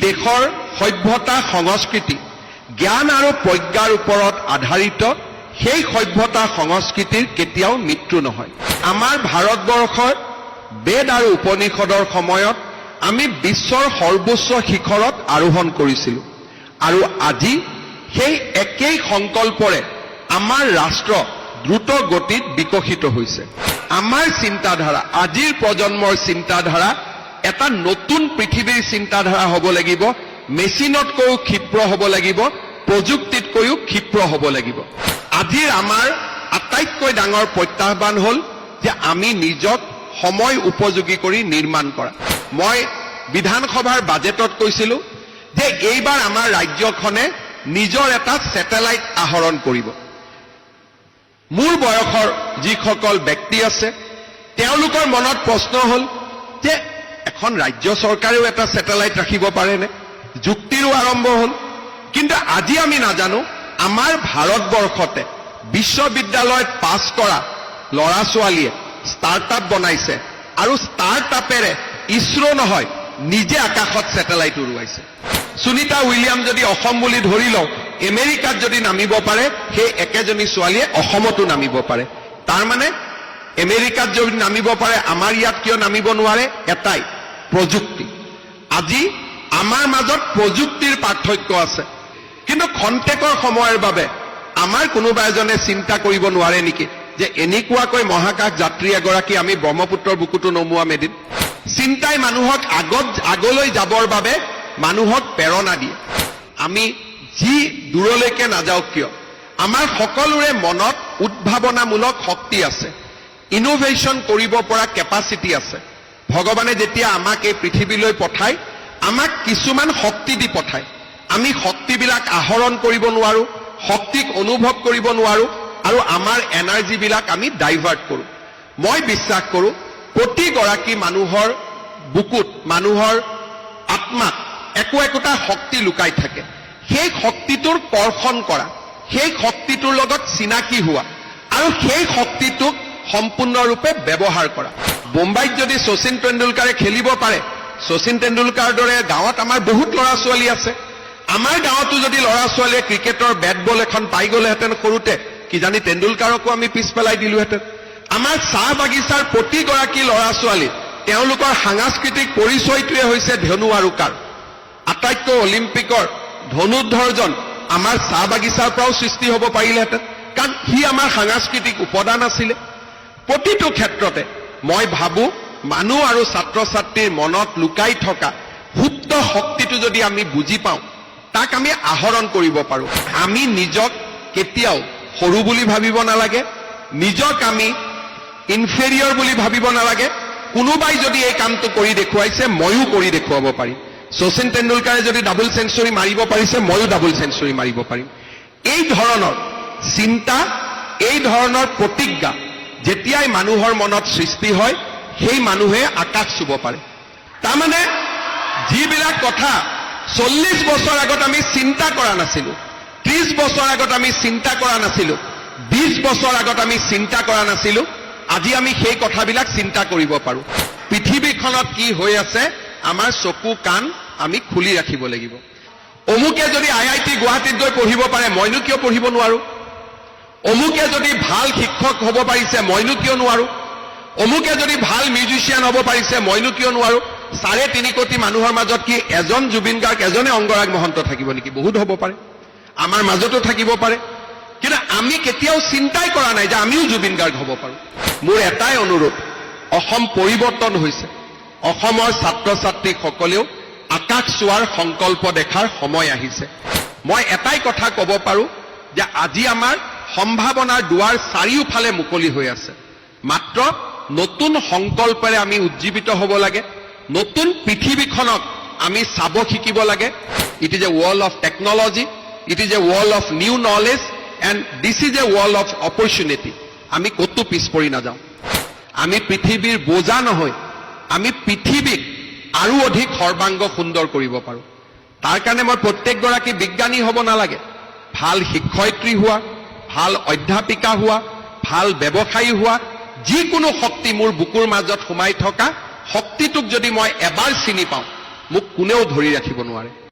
দেশৰ সভ্যতা সংস্কৃতি জ্ঞান আৰু প্ৰজ্ঞাৰ ওপৰত আধাৰিত সেই সভ্যতা সংস্কৃতিৰ কেতিয়াও মৃত্যু নহয়। আমাৰ ভাৰতবৰ্ষৰ বেদ আৰু উপনিষদৰ সময়ত আমি বিশ্বৰ সৰ্বোচ্চ শিখৰত আৰোহণ কৰিছিলোঁ আৰু আজি সেই একেই সংকল্পৰে আমাৰ ৰাষ্ট্ৰ দ্ৰুত গতিত বিকশিত হৈছে। আমাৰ চিন্তাধাৰা আজিৰ প্ৰজন্মৰ চিন্তাধাৰা এটা নতুন পৃথিৱীৰ চিন্তাধাৰা হ'ব লাগিব, মেচিনতকৈও ক্ষিপ্ৰ হ'ব লাগিব, প্ৰযুক্তিতকৈও ক্ষিপ্ৰ হ'ব লাগিব। আজিৰ আমাৰ আটাইতকৈ ডাঙৰ প্ৰত্যাহ্বান হ'ল যে আমি নিজক সময় উপযোগী কৰি নিৰ্মাণ কৰা। মই বিধানসভাৰ বাজেটত কৈছিলোঁ যে এইবাৰ আমাৰ ৰাজ্যখনে নিজৰ এটা ছেটেলাইট আহৰণ কৰিব। মোৰ বয়সৰ যিসকল ব্যক্তি আছে তেওঁলোকৰ মনত প্ৰশ্ন হ'ল যে এখন ৰাজ্য চৰকাৰেও এটা ছেটেলাইট ৰাখিব পাৰেনে? যুক্তিৰো আৰম্ভ হ'ল। কিন্তু আজি আমি নাজানো আমাৰ ভাৰতবৰ্ষতে বিশ্ববিদ্যালয়ত পাছ কৰা ল'ৰা ছোৱালীয়ে ষ্টাৰ্টআপ বনাইছে আৰু ষ্টাৰ্টআপেৰে ইছৰো নহয় নিজে আকাশত ছেটেলাইট উৰুৱাইছে। সুনীতা উইলিয়াম যদি অসম বুলি ধৰি লওঁ, আমেৰিকাত যদি নামিব পাৰে সেই একেজনী ছোৱালীয়ে অসমতো নামিব পাৰে। তাৰমানে আমেৰিকাত যদি নামিব পাৰে আমাৰ ইয়াত কিয় নামিব নোৱাৰে? এটাই প্ৰযুক্তি। আজি আমাৰ মাজত প্ৰযুক্তিৰ পাৰ্থক্য আছে, কিন্তু খন্তেকৰ সময়ৰ বাবে আমাৰ কোনোবা এজনে চিন্তা কৰিব নোৱাৰে নেকি যে এনেকুৱাকৈ মহাকাশ যাত্ৰী এগৰাকী আমি ব্ৰহ্মপুত্ৰৰ বুকুতো নমুৱাম এদিন? চিন্তাই মানুহক আগলৈ যাবৰ বাবে মানুহক প্ৰেৰণা দিয়ে। আমি যি দূৰলৈকে নাযাওক কিয় আমাৰ সকলোৰে মনত উদ্ভাৱনামূলক শক্তি আছে, ইনোভেশ্যন কৰিব পৰা কেপাচিটি আছে। ভগৱানে যেতিয়া আমাক এই পৃথিৱীলৈ পঠায় আমাক কিছুমান শক্তি দি পঠায়। আমি শক্তিবিলাক আহৰণ কৰিব নোৱাৰো, শক্তিক অনুভৱ কৰিব নোৱাৰো আৰু আমাৰ এনাৰ্জিবিলাক আমি ডাইভাৰ্ট কৰোঁ। মই বিশ্বাস কৰোঁ প্ৰতিগৰাকী মানুহৰ বুকুত মানুহৰ আত্মাত একোটা শক্তি লুকাই থাকে। সেই শক্তিটোৰ কৰ্ষণ কৰা, সেই শক্তিটোৰ লগত চিনাকি হোৱা আৰু সেই শক্তিটোক সম্পূৰ্ণৰূপে ব্যৱহাৰ কৰা। বোম্বাইত যদি শচীন তেণ্ডুলকাৰে খেলিব পাৰে, শচীন তেণ্ডুলকাৰৰ দৰে গাঁৱত আমাৰ বহুত ল'ৰা ছোৱালী আছে। আমাৰ গাঁৱতো যদি ল'ৰা ছোৱালীয়ে ক্ৰিকেটৰ বেট বল এখন পাই গ'লেহেঁতেন সৰুতে, কিজানি তেণ্ডুলকাৰকো আমি পিছ পেলাই দিলোহেঁতেন। আমাৰ চাহ বাগিচাৰ প্ৰতিগৰাকী ল'ৰা ছোৱালী তেওঁলোকৰ সাংস্কৃতিক পৰিচয়টোৱে হৈছে ধনু আৰু কাঁড়। আটাইতকৈ অলিম্পিকৰ ধনুৰ্ধৰজন আমাৰ চাহ বাগিচাৰ পৰাও সৃষ্টি হ'ব পাৰিলেহেঁতেন, কাৰণ সি আমাৰ সাংস্কৃতিক উপাদান আছিলে। প্ৰতিটো ক্ষেত্ৰতে মই ভাবো মানুহ আৰু ছাত্ৰ ছাত্ৰীৰ মনত লুকাই থকা সুপ্ত শক্তিটো যদি আমি বুজি পাওঁ, তাক আমি আহৰণ কৰিব পাৰোঁ। আমি নিজক কেতিয়াও সৰু বুলি ভাবিব নালাগে, নিজক আমি ইনফেৰিয়ৰ বুলি ভাবিব নালাগে। কোনোবাই যদি এই কামটো কৰি দেখুৱাইছে ময়ো কৰি দেখুৱাব পাৰিম। শচীন তেণ্ডুলকাৰে যদি ডাবল চেঞ্চুৰী মাৰিব পাৰিছে ময়ো ডাবল চেঞ্চুৰী মাৰিব পাৰিম। এই ধৰণৰ চিন্তা, এই ধৰণৰ প্ৰতিজ্ঞা যেতিয়াই মানুহৰ মনত সৃষ্টি হয় সেই মানুহে আকাশ চুব পাৰে। তাৰমানে যিবিলাক কথা 40 বছৰ আগত আমি চিন্তা কৰা নাছিলো, 30 বছৰ আগত আমি চিন্তা কৰা নাছিলো, 20 বছৰ আগত আমি চিন্তা কৰা নাছিলো, আজি আমি সেই কথাবিলাক চিন্তা কৰিব পাৰোঁ। পৃথিৱীখনত কি হৈ আছে আমাৰ চকু কাণ আমি খুলি ৰাখিব লাগিব। অমুকে যদি IIT গুৱাহাটীত গৈ পঢ়িব পাৰে মইনো কিয় পঢ়িব নোৱাৰো? অমুকে যদি ভাল শিক্ষক হ'ব পাৰিছে মইনো কিয় নোৱাৰো? অমুকে যদি ভাল মিউজিচিয়ান হ'ব পাৰিছে মইনো কিয় নোৱাৰো? 3.5 কোটি মানুহৰ মাজত কি এজন জুবিন গাৰ্গ, এজনে অংগৰাগ মহন্ত থাকিব নেকি? বহুত হ'ব পাৰে, আমাৰ মাজতো থাকিব পাৰে, কিন্তু আমি কেতিয়াও চিন্তাই কৰা নাই যে আমিও জুবিন গাৰ্গ হ'ব পাৰোঁ। মোৰ এটাই অনুৰোধ, অসম পৰিৱৰ্তন হৈছে, অসমৰ ছাত্ৰ ছাত্ৰীসকলেও আকাশ চোৱাৰ সংকল্প দেখাৰ সময় আহিছে। মই এটাই কথা ক'ব পাৰোঁ যে আজি আমাৰ সম্ভাৱনাৰ দুৱাৰ চাৰিওফালে মুকলি হৈ আছে। মাত্ৰ নতুন সংকল্পৰে আমি উজ্জীৱিত হ'ব লাগে, নতুন পৃথিৱীখনক আমি চাব শিকিব লাগে। It is a world of technology, it is a world of new knowledge and this is a world of opportunity. আমি ক'তো পিছ পৰি নাযাওঁ। আমি পৃথিৱীৰ বোজা নহয়, আমি পৃথিৱীক আৰু অধিক সৰ্বাংগ সুন্দৰ কৰিব পাৰোঁ। তাৰ কাৰণে মই প্ৰত্যেকগৰাকী বিজ্ঞানী হ'ব নালাগে, ভাল শিক্ষয়িত্ৰী হোৱা, ভাল অধ্যাপিকা হোৱা, ভাল ব্যৱসায়ী হোৱা, যিকোনো শক্তি মোৰ বুকুৰ মাজত সোমাই থকা শক্তিটোক যদি মই এবাৰ চিনি পাওঁ মোক কোনেও ধৰি ৰাখিব নোৱাৰে।